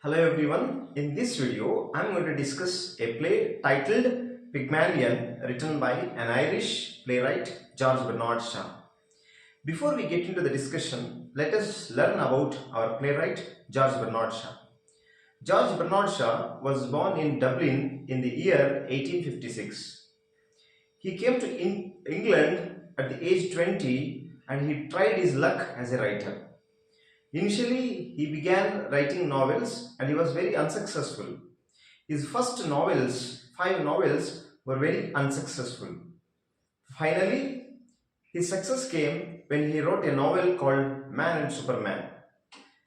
Hello everyone, in this video I am going to discuss a play titled Pygmalion written by an Irish playwright George Bernard Shaw. Before we get into the discussion, let us learn about our playwright George Bernard Shaw. George Bernard Shaw was born in Dublin in the year 1856. He came to England at the age 20 and he tried his luck as a writer. Initially, he began writing novels and he was very unsuccessful. His first novels, 5 novels, were very unsuccessful. Finally, his success came when he wrote a novel called Man and Superman.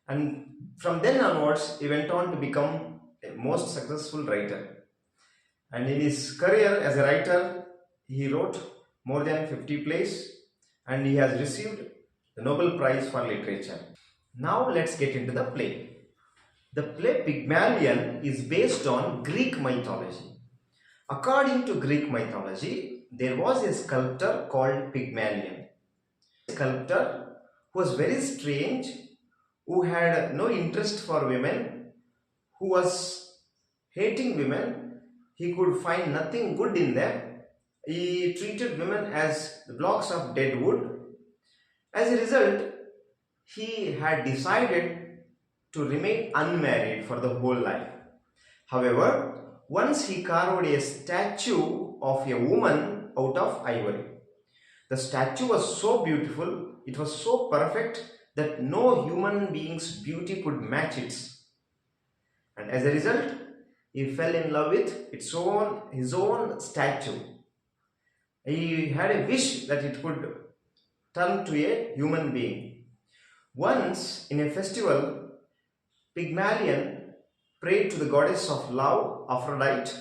And from then onwards, he went on to become a most successful writer. And in his career as a writer, he wrote more than 50 plays and he has received the Nobel Prize for Literature. Now let's get into the play. The play Pygmalion is based on Greek mythology. According to Greek mythology, there was a sculptor called Pygmalion. A sculptor who was very strange, who had no interest for women, who was hating women. He could find nothing good in them. He treated women as blocks of dead wood. As a result, he had decided to remain unmarried for the whole life. However, once he carved a statue of a woman out of ivory. The statue was so beautiful, it was so perfect that no human being's beauty could match it. And as a result, he fell in love with his own statue. He had a wish that it could turn to a human being. Once in a festival, Pygmalion prayed to the goddess of love, Aphrodite,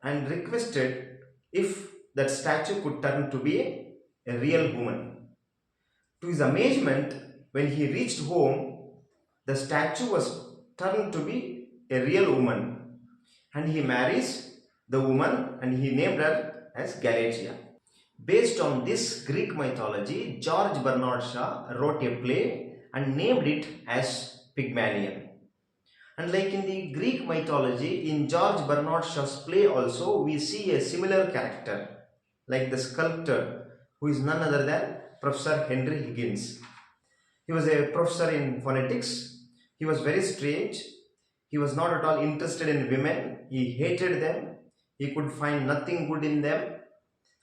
and requested if that statue could turn to be a real woman. To his amazement, when he reached home, the statue was turned to be a real woman, and he marries the woman and he named her as Galatea. Based on this Greek mythology, George Bernard Shaw wrote a play and named it as Pygmalion. And like in the Greek mythology, in George Bernard Shaw's play also, we see a similar character, like the sculptor, who is none other than Professor Henry Higgins. He was a professor in phonetics. He was very strange. He was not at all interested in women. He hated them. He could find nothing good in them.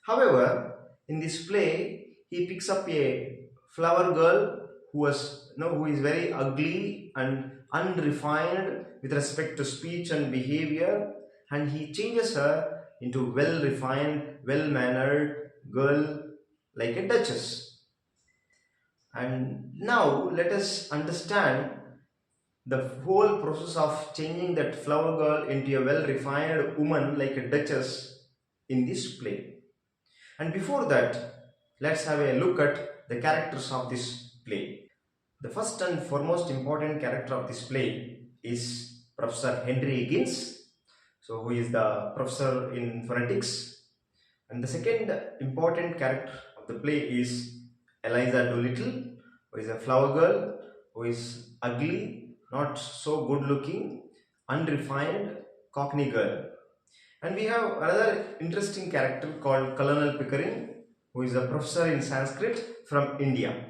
However, in this play, he picks up a flower girl who is very ugly and unrefined with respect to speech and behavior, and he changes her into well-refined, well-mannered girl like a duchess. And now let us understand the whole process of changing that flower girl into a well-refined woman like a duchess in this play. And before that, let's have a look at the characters of this play. The first and foremost important character of this play is Professor Henry Higgins, who is the professor in phonetics. And the second important character of the play is Eliza Doolittle, who is a flower girl, who is ugly, not so good looking, unrefined Cockney girl. And we have another interesting character called Colonel Pickering, who is a professor in Sanskrit from India.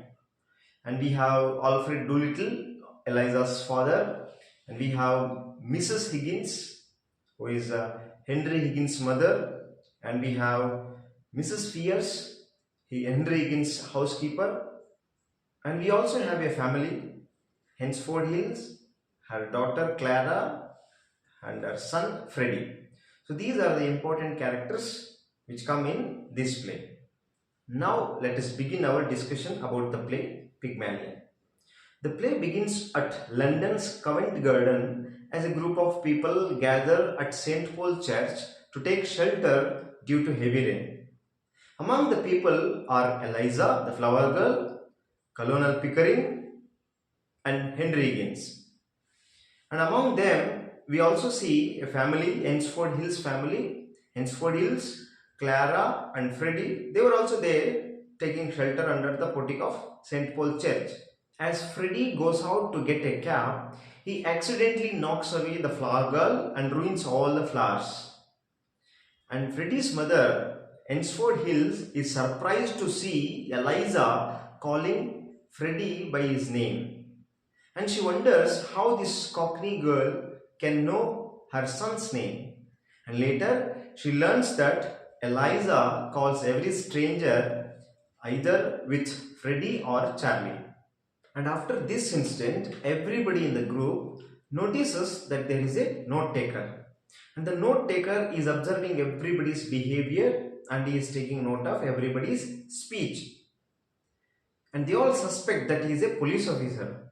And we have Alfred Doolittle, Eliza's father. And we have Mrs. Higgins, who is Henry Higgins' mother. And we have Mrs. Fierce, Henry Higgins' housekeeper. And we also have a family, Hensford Hills, her daughter Clara, and her son Freddie. So these are the important characters which come in this play. Now let us begin our discussion about the play Pygmalion. The play begins at London's Covent Garden as a group of people gather at St. Paul Church to take shelter due to heavy rain. Among the people are Eliza, the flower girl, Colonel Pickering, and Henry Higgins. And among them, we also see a family, Hensford Hills family, Hensford Hills, Clara and Freddie. They were also there taking shelter under the portico of St. Paul Church. As Freddie goes out to get a cab, He accidentally knocks away the flower girl and ruins all the flowers. And Freddie's mother, Ensford Hills, is surprised to see Eliza calling Freddie by his name. And she wonders how this Cockney girl can know her son's name. And later, she learns that Eliza calls every stranger either with Freddie or Charlie. And after this incident, everybody in the group notices that there is a note taker. And the note taker is observing everybody's behavior and he is taking note of everybody's speech. And they all suspect that he is a police officer.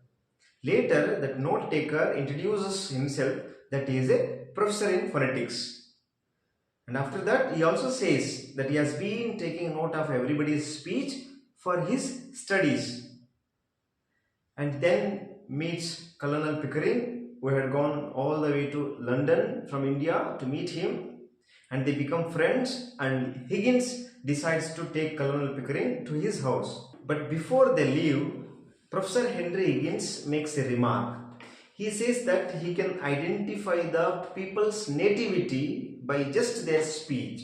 Later, that note taker introduces himself that he is a professor in phonetics. And after that, he also says that he has been taking note of everybody's speech for his studies. And then meets Colonel Pickering, who had gone all the way to London from India to meet him, and they become friends, and Higgins decides to take Colonel Pickering to his house. But before they leave, Professor Henry Higgins makes a remark. He says that he can identify the people's nativity by just their speech.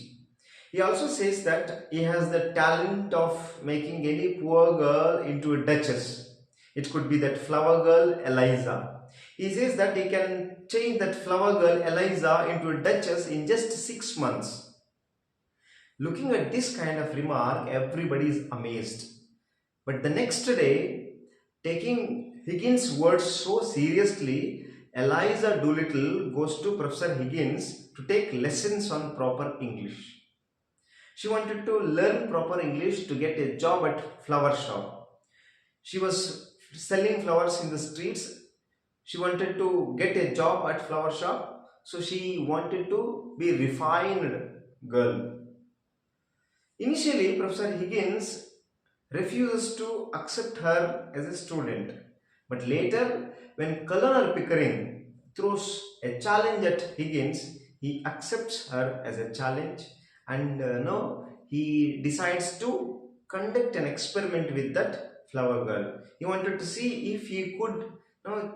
He also says that he has the talent of making any poor girl into a duchess. It could be that flower girl Eliza. He says that he can change that flower girl Eliza into a duchess in just 6 months. Looking at this kind of remark, everybody is amazed. But the next day, taking Higgins' words so seriously, Eliza Doolittle goes to Professor Higgins to take lessons on proper English. She wanted to learn proper English to get a job at flower shop. She was selling flowers in the streets. She wanted to get a job at flower shop, so she wanted to be refined girl. Initially, Professor Higgins refuses to accept her as a student, but later, when Colonel Pickering throws a challenge at Higgins, he accepts her as a challenge, and now he decides to conduct an experiment with that flower girl. He wanted to see if he could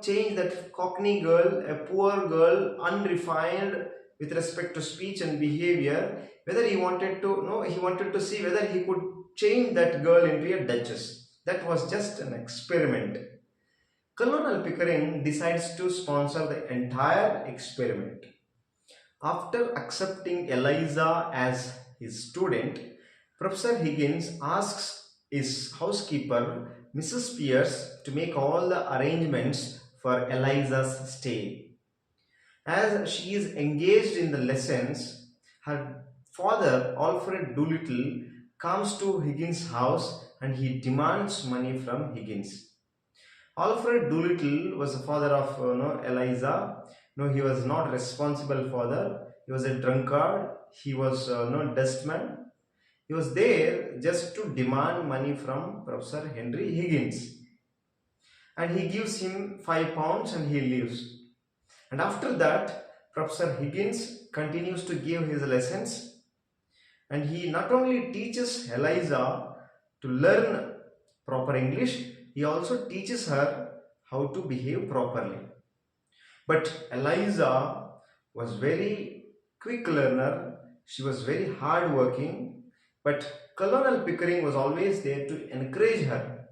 change that Cockney girl, a poor girl, unrefined with respect to speech and behavior, whether he wanted to he wanted to see whether he could change that girl into a duchess. That was just an experiment. Colonel Pickering decides to sponsor the entire experiment. After accepting Eliza as his student, Professor Higgins asks his housekeeper, Mrs. Pierce, to make all the arrangements for Eliza's stay. As she is engaged in the lessons, her father, Alfred Doolittle, comes to Higgins' house and he demands money from Higgins. Alfred Doolittle was the father of Eliza. No, he was not responsible father. He was a drunkard. He was no dustman. He was there just to demand money from Professor Henry Higgins. And he gives him £5 and he leaves. And after that, Professor Higgins continues to give his lessons. And he not only teaches Eliza to learn proper English, he also teaches her how to behave properly. But Eliza was very quick learner. She was very hard working. But Colonel Pickering was always there to encourage her.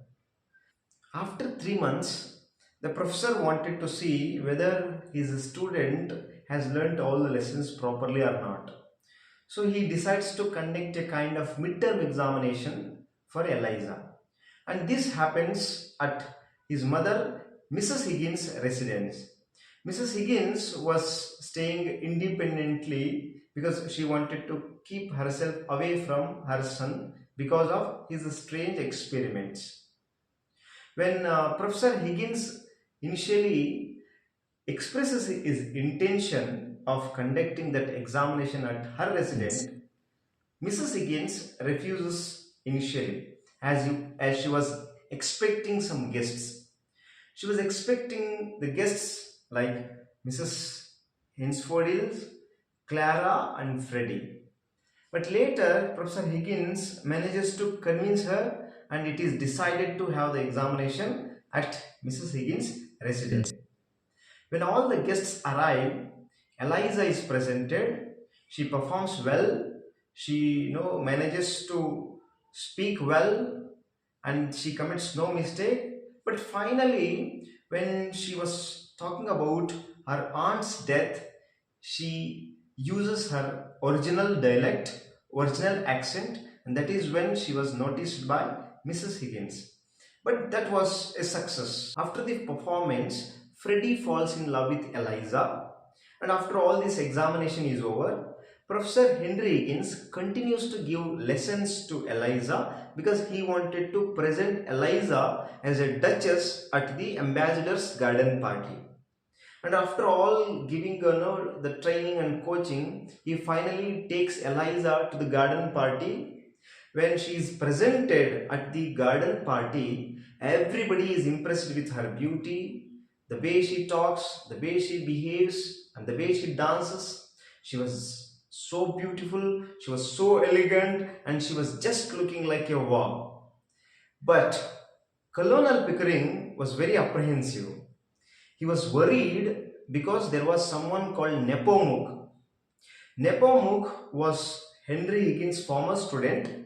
After 3 months, the professor wanted to see whether his student has learnt all the lessons properly or not. So he decides to conduct a kind of midterm examination for Eliza. And this happens at his mother, Mrs. Higgins' residence. Mrs. Higgins was staying independently because she wanted to keep herself away from her son because of his strange experiments. When Professor Higgins initially expresses his intention of conducting that examination at her residence, Mrs. Higgins refuses initially as she was expecting some guests. She was expecting the guests like Mrs. Hinsford, Clara and Freddie. But later, Professor Higgins manages to convince her and it is decided to have the examination at Mrs. Higgins' residence. When all the guests arrive, Eliza is presented. She performs well. She manages to speak well, and she commits no mistake. But finally, when she was talking about her aunt's death, she uses her original dialect, original accent, and that is when she was noticed by Mrs. Higgins. But that was a success. After the performance, Freddie falls in love with Eliza, and after all this examination is over, Professor Henry Higgins continues to give lessons to Eliza because he wanted to present Eliza as a duchess at the ambassador's garden party. And after all giving the training and coaching, he finally takes Eliza to the garden party. When she is presented at the garden party, everybody is impressed with her beauty, the way she talks, the way she behaves, and the way she dances. She was so beautiful, she was so elegant, and she was just looking like a wow. But Colonel Pickering was very apprehensive. He was worried because there was someone called Nepomuk. Nepomuk was Henry Higgins' former student.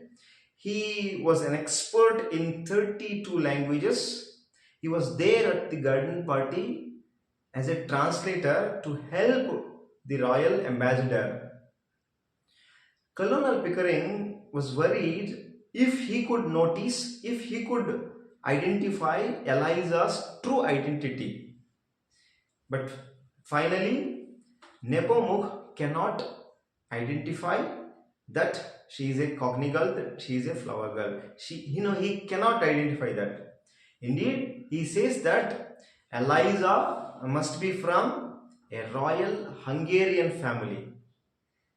He was an expert in 32 languages. He was there at the garden party as a translator to help the royal ambassador. Colonel Pickering was worried if he could notice, if he could identify Eliza's true identity. But finally, Nepomuk cannot identify that she is a cockney girl, that she is a flower girl. He cannot identify that. Indeed, he says that Eliza must be from a royal Hungarian family.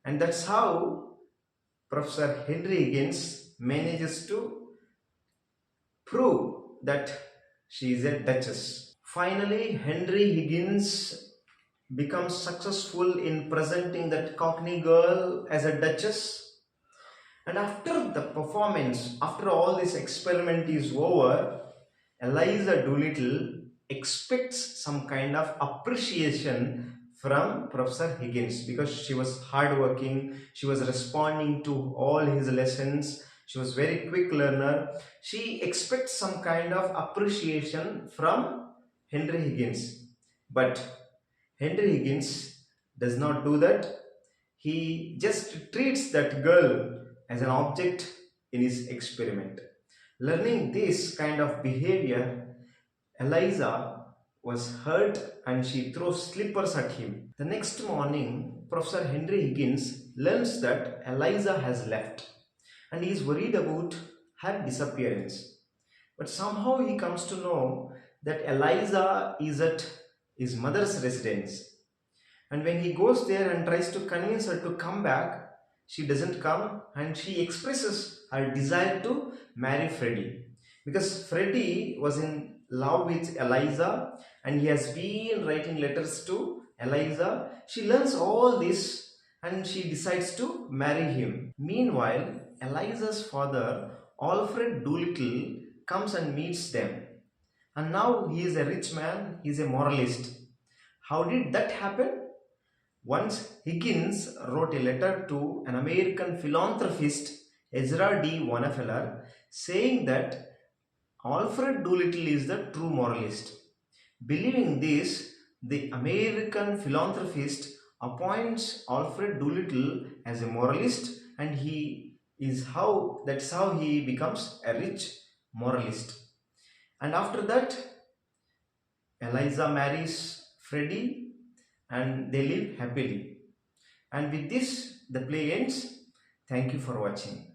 And that's how Professor Henry Higgins manages to prove that she is a duchess. Finally, Henry Higgins becomes successful in presenting that cockney girl as a duchess. And after the performance, after all this experiment is over, Eliza Doolittle expects some kind of appreciation from Professor Higgins because she was hardworking, she was responding to all his lessons, she was very quick learner. She expects some kind of appreciation from Henry Higgins. But Henry Higgins does not do that. He just treats that girl as an object in his experiment. Learning this kind of behavior, Eliza was hurt and she throws slippers at him. The next morning, Professor Henry Higgins learns that Eliza has left and he is worried about her disappearance. But somehow he comes to know that Eliza is at his mother's residence. And when he goes there and tries to convince her to come back, she doesn't come and she expresses her desire to marry Freddie. Because Freddie was in love with Eliza and he has been writing letters to Eliza. She learns all this and she decides to marry him. Meanwhile, Eliza's father, Alfred Doolittle, comes and meets them. And now he is a rich man, he is a moralist. How did that happen? Once Higgins wrote a letter to an American philanthropist, Ezra D. Wannefeller, saying that Alfred Doolittle is the true moralist. Believing this, the American philanthropist appoints Alfred Doolittle as a moralist, and that's how he becomes a rich moralist. And after that, Eliza marries Freddie and they live happily. And with this, the play ends. Thank you for watching.